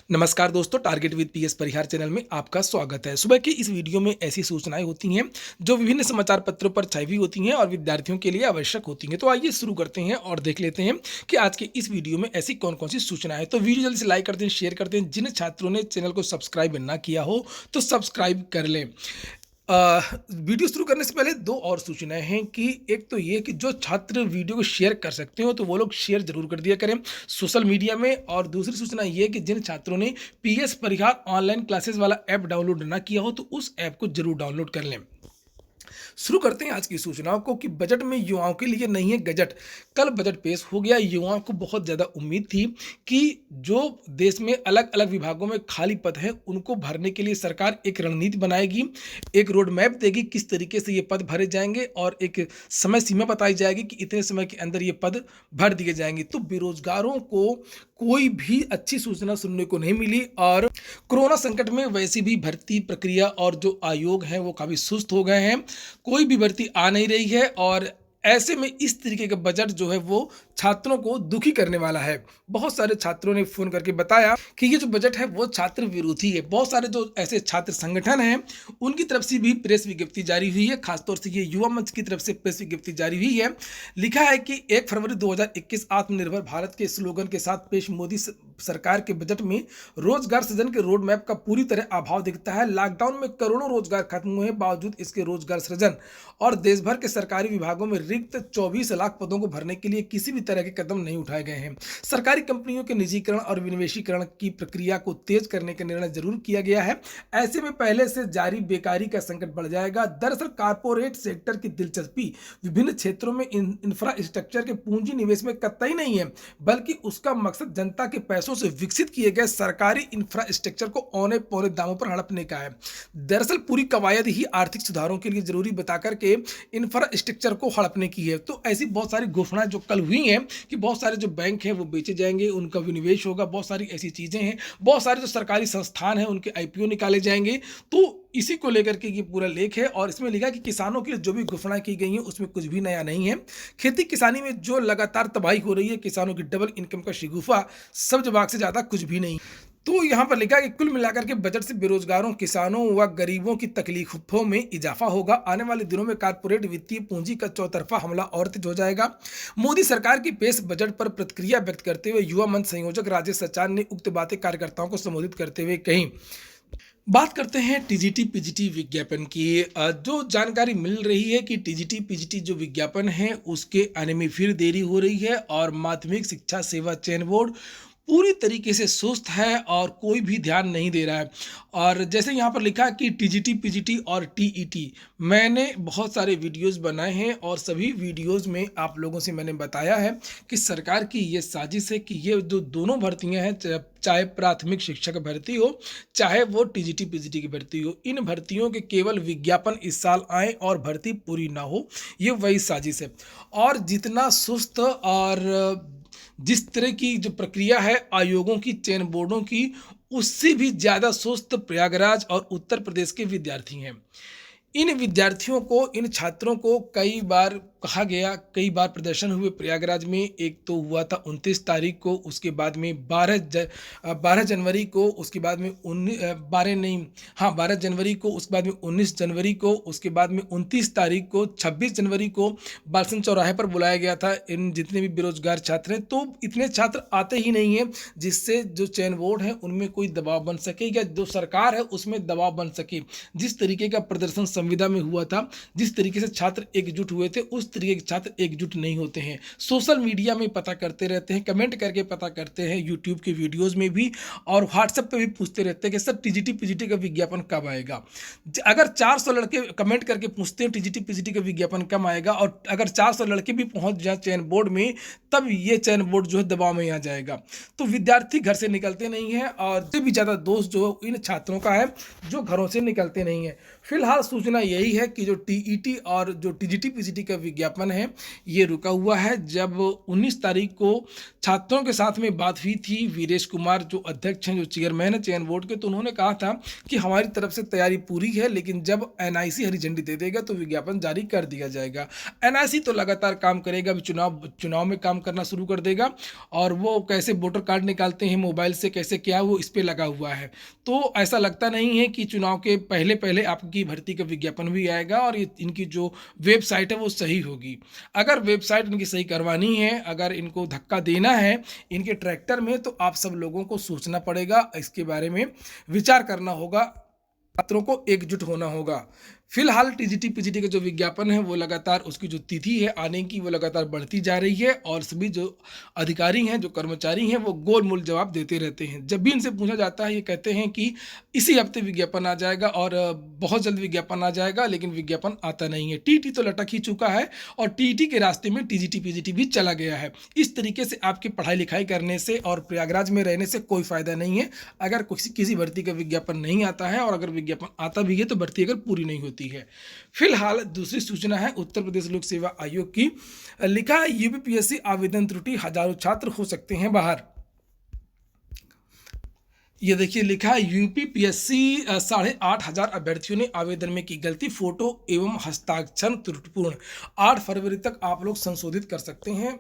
नमस्कार दोस्तों, target with PS Parihar channel में आपका स्वागत है। सुबह की इस वीडियो में ऐसी सूचनाएं होती हैं जो विभिन्न समाचार पत्रों पर छाई हुई होती हैं और विद्यार्थियों के लिए आवश्यक होती हैं। तो आइए शुरू करते हैं और देख लेते हैं कि आज के इस वीडियो में ऐसी कौन-कौन सी सूचनाएं हैं। तो वीडियो जल्दी से लाइक कर दें, शेयर कर दें। जिन छात्रों ने चैनल को सब्सक्राइब ना किया हो तो सब्सक्राइब कर लें। वीडियो शुरू करने से पहले 2 और सूचनाएँ हैं कि एक तो ये कि जो छात्र वीडियो को शेयर कर सकते हो तो वो लोग शेयर ज़रूर कर दिया करें सोशल मीडिया में। और दूसरी सूचना ये है कि जिन छात्रों ने पीएस परिहार ऑनलाइन क्लासेस वाला ऐप डाउनलोड ना किया हो तो उस ऐप को ज़रूर डाउनलोड कर लें। शुरू करते हैं आज की सूचनाओं को कि बजट में युवाओं के लिए नहीं है गजट। कल बजट पेश हो गया। युवाओं को बहुत ज़्यादा उम्मीद थी कि जो देश में अलग-अलग विभागों में खाली पद हैं, उनको भरने के लिए सरकार एक रणनीति बनाएगी, एक रोड मैप देगी किस तरीके से ये पद भरे जाएँगे और एक समय सीमा बताई जाएगी कि इतने समय के अंदर ये पद भर दिए जाएँगे। तो बेरोज़गारों को कोई भी अच्छी सूचना सुनने को नहीं मिली और कोरोना संकट में वैसे भी भर्ती प्रक्रिया और जो आयोग हैं वो काफ़ी सुस्त हो गए हैं। कोई भी भर्ती आ नहीं रही है और ऐसे में इस तरीके का बजट जो है वो छात्रों को दुखी करने वाला है। बहुत सारे छात्रों ने फ़ोन करके बताया कि ये जो बजट है वो छात्र विरोधी है। बहुत सारे जो ऐसे छात्र संगठन हैं उनकी तरफ से भी प्रेस विज्ञप्ति जारी हुई है। खासतौर से ये युवा मंच की तरफ से प्रेस विज्ञप्ति जारी हुई है। लिखा है कि 1 फरवरी 2021 आत्मनिर्भर भारत के स्लोगन के साथ पेश मोदी सरकार के बजट में रोजगार सृजन के रोड मैप का पूरी तरह अभाव दिखता है। लॉकडाउन में करोड़ों रोजगार खत्म हुए, बावजूद इसके रोजगार सृजन और देश भर के सरकारी विभागों में रिक्त 24 लाख पदों को भरने के लिए किसी भी तरह के कदम नहीं उठाए गए हैं। सरकारी कंपनियों के निजीकरण और विनिवेशीकरण की प्रक्रिया को तेज करने का निर्णय जरूर किया गया है। ऐसे में पहले से जारी बेकारी का संकट बढ़ जाएगा। दरअसल कारपोरेट सेक्टर की दिलचस्पी विभिन्न क्षेत्रों में इंफ्रास्ट्रक्चर के पूंजी निवेश में कतई नहीं है, बल्कि उसका मकसद जनता के पैसों से विकसित किए गए सरकारी इंफ्रास्ट्रक्चर को औने पौने दामों पर हड़पने का है। दरअसल पूरी कवायद ही आर्थिक सुधारों के लिए जरूरी बताकर के इंफ्रास्ट्रक्चर को हड़पने की है। तो ऐसी बहुत सारी घोषणाएं जो कल हुई हैं कि बहुत सारे जो बैंक हैं वो बेचे जाएंगे, उनका विनिवेश होगा, बहुत सारी ऐसी चीजें हैं, बहुत सारे जो सरकारी संस्थान हैं उनके आईपीओ निकाले जाएंगे। तो इसी को लेकर के ये पूरा लेख है और इसमें लिखा कि किसानों के लिए जो भी घोषणाएं की गई हैं उसमें कुछ भी नया नहीं है। खेती किसानी में जो लगातार तबाही हो रही है, किसानों की डबल इनकम का शिगुफा, सब्ज बाग से ज़्यादा कुछ भी नहीं। तो यहाँ पर लिखा है कि कुल मिलाकर के बजट से बेरोजगारों, किसानों व गरीबों की तकलीफों में इजाफा होगा। आने वाले दिनों में कारपोरेट वित्तीय पूंजी का चौतरफा हमला और तेज हो जाएगा। मोदी सरकार की पेश बजट पर प्रतिक्रिया व्यक्त करते हुए युवा मंच संयोजक राजेश सचान ने उक्त बातें कार्यकर्ताओं को संबोधित करते हुए कही। बात करते हैं टीजीटी पीजीटी विज्ञापन की। जो जानकारी मिल रही है कि टीजीटी पीजीटी जो विज्ञापन है उसके आने में फिर देरी हो रही है और माध्यमिक शिक्षा सेवा चयन बोर्ड पूरी तरीके से सुस्त है और कोई भी ध्यान नहीं दे रहा है। और जैसे यहाँ पर लिखा कि टीजीटी पीजीटी और टीईटी, मैंने बहुत सारे वीडियोस बनाए हैं और सभी वीडियोस में आप लोगों से मैंने बताया है कि सरकार की ये साजिश है कि ये जो दोनों भर्तियां हैं, चाहे प्राथमिक शिक्षक भर्ती हो चाहे वो टीजीटी पीजीटी की भर्ती हो, इन भर्तियों के केवल विज्ञापन इस साल आए और भर्ती पूरी ना हो, ये वही साजिश है। और जितना सुस्त और जिस तरह की जो प्रक्रिया है आयोगों की, चयन बोर्डों की, उससे भी ज़्यादा सुस्त प्रयागराज और उत्तर प्रदेश के विद्यार्थी हैं। इन विद्यार्थियों को, इन छात्रों को कई बार कहा गया, कई बार प्रदर्शन हुए प्रयागराज में। एक तो हुआ था 29 तारीख को, उसके बाद में 12 जनवरी को, उसके बाद में 12 जनवरी को, उसके बाद में 19 जनवरी को, उसके बाद में 29 तारीख को, 26 जनवरी को बालसन चौराहे पर बुलाया गया था इन जितने भी बेरोजगार छात्र हैं। तो इतने छात्र आते ही नहीं हैं जिससे जो चयन बोर्ड है उनमें कोई दबाव बन सके या जो सरकार है उसमें दबाव बन सके। जिस तरीके का प्रदर्शन संविदा में हुआ था, जिस तरीके से छात्र एकजुट हुए थे, उस तरीके के छात्र एकजुट नहीं होते हैं। सोशल मीडिया में पता करते रहते हैं, कमेंट करके पता करते हैं, यूट्यूब के वीडियोस में भी और व्हाट्सएप पे भी पूछते रहते हैं कि सर टीजीटी पीजीटी का विज्ञापन कब आएगा। अगर 400 लड़के कमेंट करके पूछते हैं टीजीटी पीजीटी का विज्ञापन कब आएगा और अगर 400 लड़के भी पहुंच जाए चयन बोर्ड में, तब ये चयन बोर्ड जो है दबाव में आ जाएगा। तो विद्यार्थी घर से निकलते नहीं हैं और इससे भी ज़्यादा दोष जो इन छात्रों का है जो घरों से निकलते नहीं है। फिलहाल सूचना यही है कि जो टीईटी और जो टीजीटी पीजीटी का विज्ञापन विज्ञापन है ये रुका हुआ है। जब 19 तारीख को छात्रों के साथ में बात हुई थी, वीरेश कुमार जो अध्यक्ष हैं, जो चेयरमैन है चयन बोर्ड के, तो उन्होंने कहा था कि हमारी तरफ से तैयारी पूरी है, लेकिन जब एनआईसी हरी झंडी दे देगा तो विज्ञापन जारी कर दिया जाएगा। एनआईसी तो लगातार काम करेगा, अभी चुनाव में काम करना शुरू कर देगा, और वो कैसे वोटर कार्ड निकालते हैं मोबाइल से, कैसे क्या, वो इस पर लगा हुआ है। तो ऐसा लगता नहीं है कि चुनाव के पहले पहले आपकी भर्ती का विज्ञापन भी आएगा और ये इनकी जो वेबसाइट है वो सही होगी। अगर वेबसाइट इनकी सही करवानी है, अगर इनको धक्का देना है इनके ट्रैक्टर में, तो आप सब लोगों को सोचना पड़ेगा, इसके बारे में विचार करना होगा, छात्रों को एकजुट होना होगा। फिलहाल टीजीटी पीजीटी का जो विज्ञापन है वो लगातार, उसकी जो तिथि है आने की वो लगातार बढ़ती जा रही है, और सभी जो अधिकारी हैं, जो कर्मचारी हैं, वो गोलमोल जवाब देते रहते हैं। जब भी इनसे पूछा जाता है ये कहते हैं कि इसी हफ्ते विज्ञापन आ जाएगा और बहुत जल्द विज्ञापन आ जाएगा, लेकिन विज्ञापन आता नहीं है। टीटी तो लटक ही चुका है और टीटी के रास्ते में टीजीटी पीजीटी भी चला गया है। इस तरीके से आपकी पढ़ाई लिखाई करने से और प्रयागराज में रहने से कोई फायदा नहीं है, अगर किसी भर्ती का विज्ञापन नहीं आता है, और अगर विज्ञापन आता भी है तो भर्ती अगर पूरी नहीं होती है। फिलहाल दूसरी सूचना है उत्तर प्रदेश लोक सेवा आयोग की। लिखा है यूपीपीएससी आवेदन त्रुटि, हजारों छात्र हो सकते हैं बाहर। ये देखिए लिखा है यूपीपीएससी 8,500 अभ्यर्थियों ने आवेदन में की गलती, फोटो एवं हस्ताक्षर त्रुटिपूर्ण। 8 फरवरी तक आप लोग संशोधित कर सकते हैं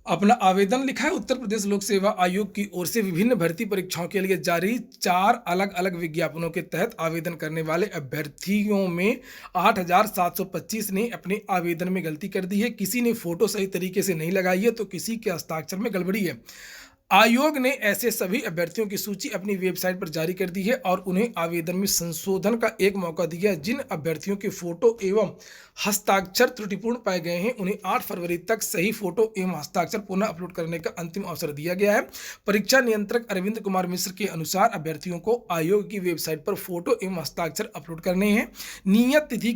अपना आवेदन। लिखा है उत्तर प्रदेश लोक सेवा आयोग की ओर से विभिन्न भर्ती परीक्षाओं के लिए जारी 4 अलग अलग विज्ञापनों के तहत आवेदन करने वाले अभ्यर्थियों में 8,725 ने अपने आवेदन में गलती कर दी है। किसी ने फोटो सही तरीके से नहीं लगाई है, तो किसी के हस्ताक्षर में गड़बड़ी है। आयोग ने ऐसे सभी अभ्यर्थियों की सूची अपनी वेबसाइट पर जारी कर दी है और उन्हें आवेदन में संशोधन का एक मौका दिया है। जिन अभ्यर्थियों के फोटो एवं हस्ताक्षर त्रुटिपूर्ण पाए गए हैं, उन्हें 8 फरवरी तक सही फोटो एवं हस्ताक्षर पुनः अपलोड करने का अंतिम अवसर दिया गया है। परीक्षा नियंत्रक अरविंद कुमार मिश्र के अनुसार अभ्यर्थियों को आयोग की वेबसाइट पर फोटो एवं हस्ताक्षर अपलोड करने हैं। नियत तिथि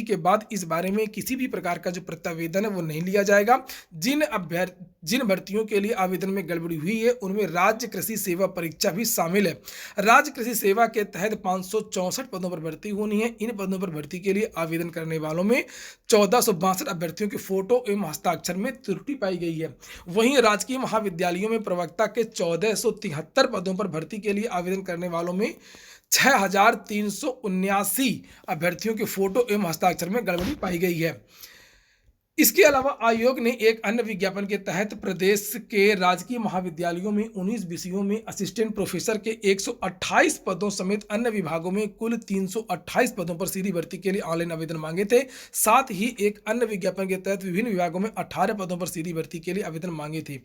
के बाद इस बारे में किसी भी प्रकार का जो प्रत्यावेदन है वो नहीं लिया जाएगा। जिन भर्तियों के लिए आवेदन में गड़बड़ी हुई है उनमें राज्य कृषि सेवा परीक्षा भी शामिल है। राज्य कृषि सेवा के तहत 564 पदों पर भर्ती होनी है। इन पदों पर भर्ती के लिए आवेदन करने वालों में 1462 अभ्यर्थियों के फोटो एवं हस्ताक्षर में त्रुटि पाई गई है। वहीं राजकीय महाविद्यालयों में प्रवक्ता के 1473 पदों पर भर्ती के लिए आवेदन करने वालों में 6,379 अभ्यर्थियों के फोटो एवं हस्ताक्षर में गड़बड़ी पाई गई है। इसके अलावा आयोग ने एक अन्य विज्ञापन के तहत प्रदेश के राजकीय महाविद्यालयों में 19 विषयों में असिस्टेंट प्रोफेसर के 128 पदों समेत अन्य विभागों में कुल 328 पदों पर सीधी भर्ती के लिए ऑनलाइन आवेदन मांगे थे। साथ ही एक अन्य विज्ञापन के तहत विभिन्न विभागों में 18 पदों पर सीधी भर्ती के लिए आवेदन मांगे थे।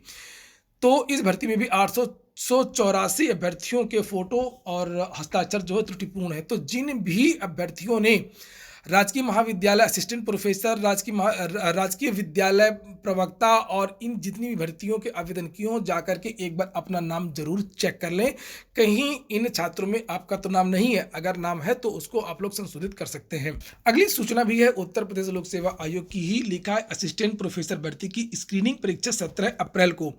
तो इस भर्ती में भी 884 अभ्यर्थियों के फोटो और हस्ताक्षर जो है त्रुटिपूर्ण है। तो जिन भी अभ्यर्थियों ने राजकीय महाविद्यालय असिस्टेंट प्रोफेसर, राजकीय विद्यालय प्रवक्ता और इन जितनी भी भर्तियों के आवेदन किए हों, जाकर के एक बार अपना नाम जरूर चेक कर लें। कहीं इन छात्रों में आपका तो नाम नहीं है, अगर नाम है तो उसको आप लोग संशोधित कर सकते हैं। अगली सूचना भी है उत्तर प्रदेश लोक सेवा आयोग की ही। लिखा है असिस्टेंट प्रोफेसर भर्ती की स्क्रीनिंग परीक्षा 17 अप्रैल को।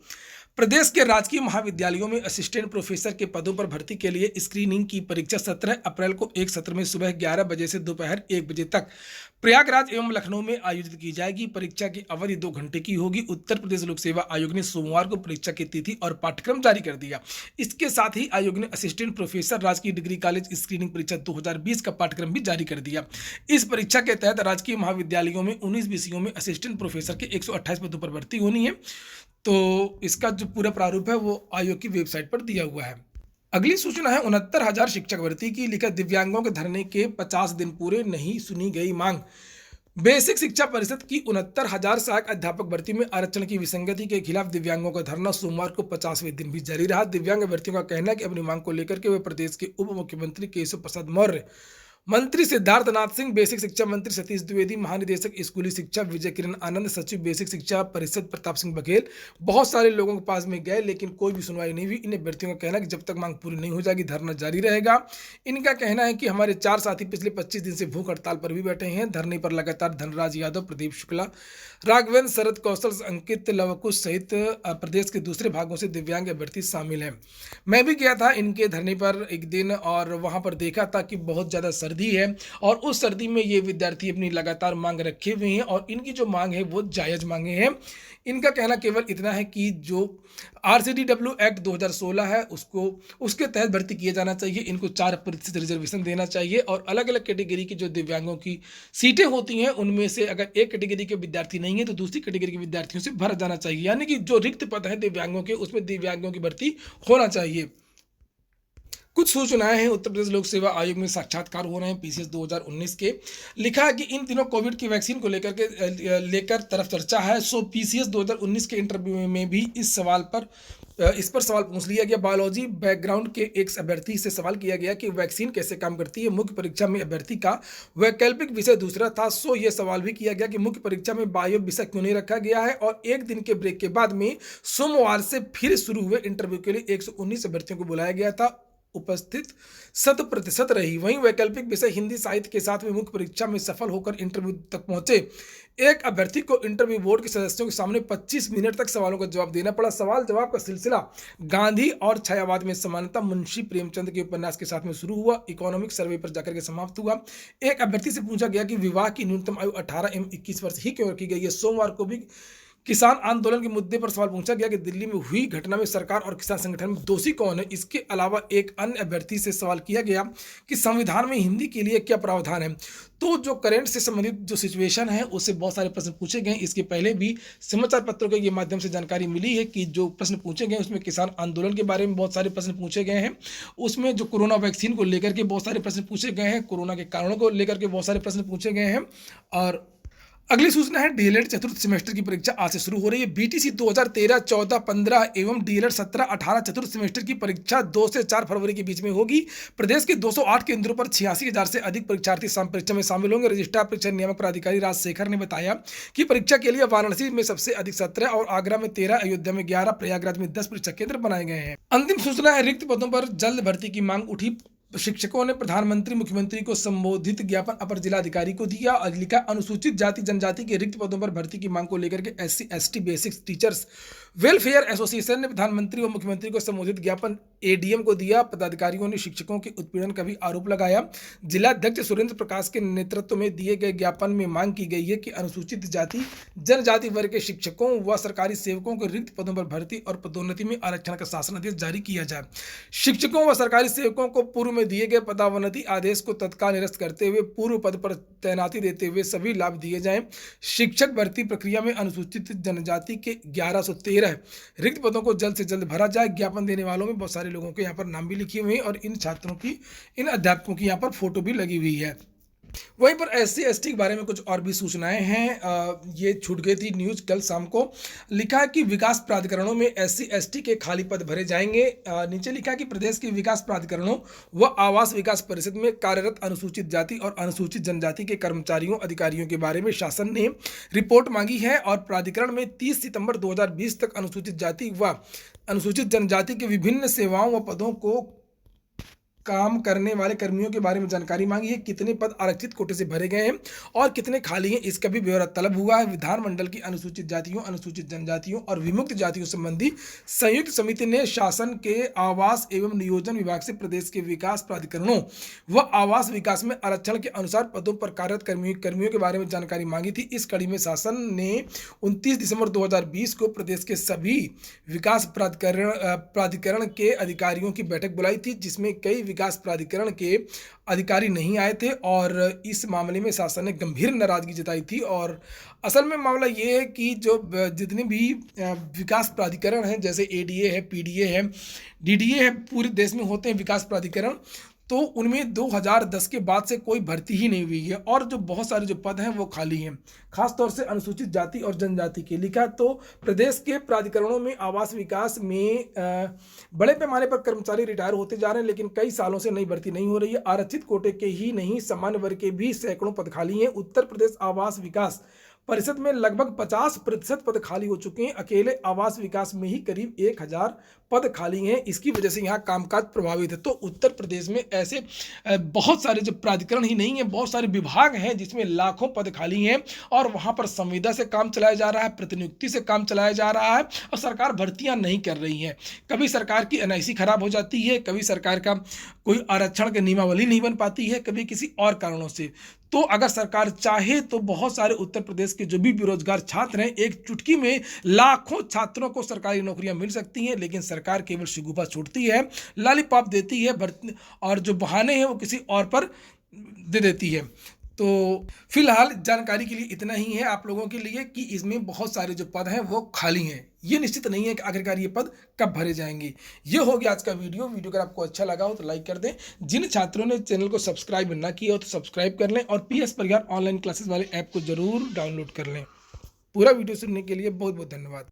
प्रदेश के राजकीय महाविद्यालयों में असिस्टेंट प्रोफेसर के पदों पर भर्ती के लिए स्क्रीनिंग की परीक्षा 17 अप्रैल को एक सत्र में सुबह 11 बजे से दोपहर 1 बजे तक प्रयागराज एवं लखनऊ में आयोजित की जाएगी। परीक्षा की अवधि 2 घंटे की होगी। उत्तर प्रदेश लोक सेवा आयोग ने सोमवार को परीक्षा की तिथि और पाठ्यक्रम जारी कर दिया। इसके साथ ही आयोग ने असिस्टेंट प्रोफेसर राजकीय डिग्री कॉलेज स्क्रीनिंग परीक्षा 2020 का पाठ्यक्रम भी जारी कर दिया। इस परीक्षा के तहत राजकीय महाविद्यालयों में 19 विषयों में असिस्टेंट प्रोफेसर के 128 पदों पर भर्ती होनी है। तो इसका जो पूरा प्रारूप है वो आयोग की वेबसाइट पर दिया हुआ है। अगली सूचना है 69,000 शिक्षक भर्ती की। लिखा दिव्यांगों के धरने के 50 दिन पूरे, नहीं सुनी गई मांग। बेसिक शिक्षा परिषद की 69,000 सहायक अध्यापक भर्ती में आरक्षण की विसंगति के खिलाफ दिव्यांगों का धरना सोमवार को 50वें दिन भी जारी रहा। दिव्यांग अभ्यर्थियों का कहना है कि अपनी मांग को लेकर के वे प्रदेश के उप मुख्यमंत्री केशव प्रसाद मौर्य, मंत्री सिद्धार्थ नाथ सिंह, बेसिक शिक्षा मंत्री सतीश द्विवेदी, महानिदेशक स्कूली शिक्षा विजय किरण आनंद, सचिव बेसिक शिक्षा परिषद प्रताप सिंह बघेल, बहुत सारे लोगों के पास में गए, लेकिन कोई भी सुनवाई नहीं हुई। इन अभ्यर्थियों का कहना है कि जब तक मांग पूरी नहीं हो जाएगी धरना जारी रहेगा। इनका कहना है कि हमारे 4 साथी पिछले 25 दिन से भूख हड़ताल पर भी बैठे हैं। धरने पर लगातार धनराज यादव, प्रदीप शुक्ला, राघवेंद्र, शरद कौशल, अंकित, लवकुश सहित प्रदेश के दूसरे भागों से दिव्यांग अभ्यर्थी शामिल हैं। मैं भी गया था इनके धरने पर एक दिन और वहाँ पर देखा था कि बहुत ज़्यादा सर्दी है और उस सर्दी में ये विद्यार्थी अपनी लगातार मांग रखे हुए हैं और इनकी जो मांग है वो जायज़ मांगे हैं। इनका कहना केवल इतना है कि जो आरसीडीडब्ल्यू एक्ट 2016 है उसके तहत भर्ती किया जाना चाहिए। इनको 4% रिजर्वेशन देना चाहिए और अलग अलग कैटेगरी की जो दिव्यांगों की सीटें होती हैं उनमें से अगर एक कैटेगरी के विद्यार्थी नहीं है तो दूसरी कैटेगरी के विद्यार्थियों से भरा जाना चाहिए, यानी कि जो रिक्त पद है दिव्यांगों के उसमें दिव्यांगों की भर्ती होना चाहिए। कुछ सूचनाएं हैं उत्तर प्रदेश लोक सेवा आयोग में साक्षात्कार हो रहे हैं पीसीएस 2019 के। लिखा है कि इन दिनों कोविड की वैक्सीन को लेकर तरफ चर्चा है। सो पीसीएस 2019 के इंटरव्यू में भी इस पर सवाल पूछ लिया गया। बायोलॉजी बैकग्राउंड के एक अभ्यर्थी से सवाल किया गया कि वैक्सीन कैसे काम करती है। मुख्य परीक्षा में अभ्यर्थी का वैकल्पिक विषय दूसरा था। सो ये सवाल भी किया गया कि मुख्य परीक्षा में बायो विषय क्यों नहीं रखा गया है। और एक दिन के ब्रेक के बाद में सोमवार से फिर शुरू हुए इंटरव्यू के लिए 119 अभ्यर्थियों को बुलाया गया था। उपस्थित 100% रही। वहीं वैकल्पिक विषय हिंदी साहित्य के साथ में मुख्य परीक्षा में सफल होकर इंटरव्यू तक पहुंचे एक अभ्यर्थी को इंटरव्यू बोर्ड के सदस्यों के सामने 25 मिनट तक सवालों का जवाब देना पड़ा। सवाल जवाब का सिलसिला गांधी और छायावाद में समानता मुंशी प्रेमचंद के उपन्यास के साथ में शुरू हुआ, इकोनॉमिक सर्वे पर जाकर के समाप्त हुआ। एक अभ्यर्थी से पूछा गया कि विवाह की न्यूनतम आयु 18 एवं 21 वर्ष ही क्यों रखी गई है। सोमवार को भी किसान आंदोलन के मुद्दे पर सवाल पूछा गया कि दिल्ली में हुई घटना में सरकार और किसान संगठन में दोषी कौन है। इसके अलावा एक अन्य अभ्यर्थी से सवाल किया गया कि संविधान में हिंदी के लिए क्या प्रावधान है। तो जो करंट से संबंधित जो सिचुएशन है उससे बहुत सारे प्रश्न पूछे गए। इसके पहले भी समाचार पत्रों के माध्यम से जानकारी मिली है कि जो प्रश्न पूछे गए उसमें किसान आंदोलन के बारे में बहुत सारे प्रश्न पूछे गए हैं। उसमें जो कोरोना वैक्सीन को लेकर के बहुत सारे प्रश्न पूछे गए हैं, कोरोना के कारणों को लेकर के बहुत सारे प्रश्न पूछे गए हैं। और अगली सूचना है डीएलएड चतुर्थ सेमेस्टर की परीक्षा आज से शुरू हो रही है। बीटीसी 2013, 14, 15 एवं डीएलएड 17, 18 चतुर्थ सेमेस्टर की परीक्षा 2 से 4 फरवरी के बीच में होगी। प्रदेश के 208 केंद्रों पर 86,000 से अधिक परीक्षार्थी परीक्षा में शामिल होंगे। रजिस्ट्रार परीक्षा नियामक प्राधिकारी राजशेखर ने बताया कि परीक्षा के लिए वाराणसी में सबसे अधिक 17 और आगरा में 13, अयोध्या में 11, प्रयागराज में 10 परीक्षा केंद्र बनाए गए हैं। अंतिम सूचना है रिक्त पदों पर जल्द भर्ती की मांग उठी। शिक्षकों ने प्रधानमंत्री मुख्यमंत्री को संबोधित ज्ञापन अपर जिलाधिकारी को दिया और लिखा अनुसूचित जाति जनजाति के रिक्त पदों पर भर्ती की मांग को लेकर के SC ST basic teachers welfare association ने प्रधानमंत्री और मुख्यमंत्री को संबोधित ज्ञापन ADM को दिया। पदाधिकारियों ने शिक्षकों के उत्पीड़न का भी आरोप लगाया। जिलाध्यक्ष सुरेंद्र प्रकाश के नेतृत्व में दिए गए ज्ञापन में मांग की गई है कि अनुसूचित जाति जनजाति वर्ग के शिक्षकों व सरकारी सेवकों को रिक्त पदों पर भर्ती और पदोन्नति में आरक्षण का शासनादेश जारी किया जाए। शिक्षकों व सरकारी सेवकों को पूर्व में दिए गए पदावनति आदेश को तत्काल निरस्त करते हुए पूर्व पद पर तैनाती देते हुए सभी लाभ दिए जाएं। शिक्षक भर्ती प्रक्रिया में अनुसूचित जनजाति के 1113 रिक्त पदों को जल्द से जल्द भरा जाए। ज्ञापन देने वालों में बहुत सारे लोगों के यहाँ पर नाम भी लिखे हुए हैं और इन छात्रों की, इन अध्यापकों की यहाँ पर फोटो भी लगी हुई है। वहीं पर SC ST के बारे में कुछ और भी सूचनाएं हैं। ये छूट गई थी न्यूज कल शाम को। लिखा है कि विकास प्राधिकरणों में SC ST के खाली पद भरे जाएंगे। नीचे लिखा है कि प्रदेश के विकास प्राधिकरणों व आवास विकास परिषद में कार्यरत अनुसूचित जाति और अनुसूचित जनजाति के कर्मचारियों अधिकारियों के बारे में शासन ने रिपोर्ट मांगी है और प्राधिकरण में 30 सितंबर 2020 तक अनुसूचित जाति व अनुसूचित जनजाति के विभिन्न सेवाओं व पदों को काम करने वाले कर्मियों के बारे में जानकारी मांगी है। कितने पद आरक्षित कोटे से भरे गए हैं और कितने खाली हैं इसका भी ब्यौरा तलब हुआ है। विधानमंडल की अनुसूचित जातियों, अनुसूचित जनजातियों और विमुक्त जातियों संबंधी संयुक्त समिति ने शासन के आवास एवं नियोजन विभाग से प्रदेश के विकास प्राधिकरणों व आवास विकास में आरक्षण के अनुसार पदों पर कार्यरत कर्मियों के बारे में जानकारी मांगी थी। इस कड़ी में शासन ने 29 दिसंबर 2020 को प्रदेश के सभी विकास प्राधिकरण के अधिकारियों की बैठक बुलाई थी, जिसमें कई विकास प्राधिकरण के अधिकारी नहीं आए थे और इस मामले में शासन ने गंभीर नाराजगी जताई थी। और असल में मामला ये है कि जो जितने भी विकास प्राधिकरण हैं, जैसे ADA है, PDA है, DDA है, पूरे देश में होते हैं विकास प्राधिकरण, तो उनमें 2010 के बाद से कोई भर्ती ही नहीं हुई है और जो बहुत सारे जो पद हैं वो खाली हैं, खासतौर से अनुसूचित जाति और जनजाति के। लिखा तो प्रदेश के प्राधिकरणों में आवास विकास में बड़े पैमाने पर कर्मचारी रिटायर होते जा रहे हैं, लेकिन कई सालों से नई भर्ती नहीं हो रही है। आरक्षित कोटे के ही नहीं, सामान्य वर्ग के भी सैकड़ों पद खाली हैं। उत्तर प्रदेश आवास विकास परिषद में लगभग 50% पद खाली हो चुके हैं। अकेले आवास विकास में ही करीब 1000 पद खाली हैं। इसकी वजह से यहाँ कामकाज प्रभावित है। तो उत्तर प्रदेश में ऐसे बहुत सारे जो प्राधिकरण ही नहीं है, बहुत सारे विभाग हैं जिसमें लाखों पद खाली हैं और वहाँ पर संविदा से काम चलाया जा रहा है, प्रतिनियुक्ति से काम चलाया जा रहा है और सरकार भर्तियाँ नहीं कर रही है। कभी सरकार की एनआईसी खराब हो जाती है, कभी सरकार का कोई आरक्षण की नियमावली नहीं बन पाती है, कभी किसी और कारणों से। तो अगर सरकार चाहे तो बहुत सारे उत्तर प्रदेश के जो भी बेरोजगार छात्र हैं, एक चुटकी में लाखों छात्रों को सरकारी नौकरियां मिल सकती हैं, लेकिन सरकार केवल शिगुफा छोड़ती है, लॉलीपॉप देती है और जो बहाने हैं वो किसी और पर दे देती है। तो फिलहाल जानकारी के लिए इतना ही है आप लोगों के लिए कि इसमें बहुत सारे जो पद हैं वो खाली हैं। ये निश्चित नहीं है कि आखिरकार ये पद कब भरे जाएंगे। ये हो गया आज का वीडियो अगर आपको अच्छा लगा हो तो लाइक कर दें। जिन छात्रों ने चैनल को सब्सक्राइब ना किया हो तो सब्सक्राइब कर लें और पीएस परिहार ऑनलाइन क्लासेस वाले ऐप को जरूर डाउनलोड कर लें। पूरा वीडियो सुनने के लिए बहुत बहुत धन्यवाद।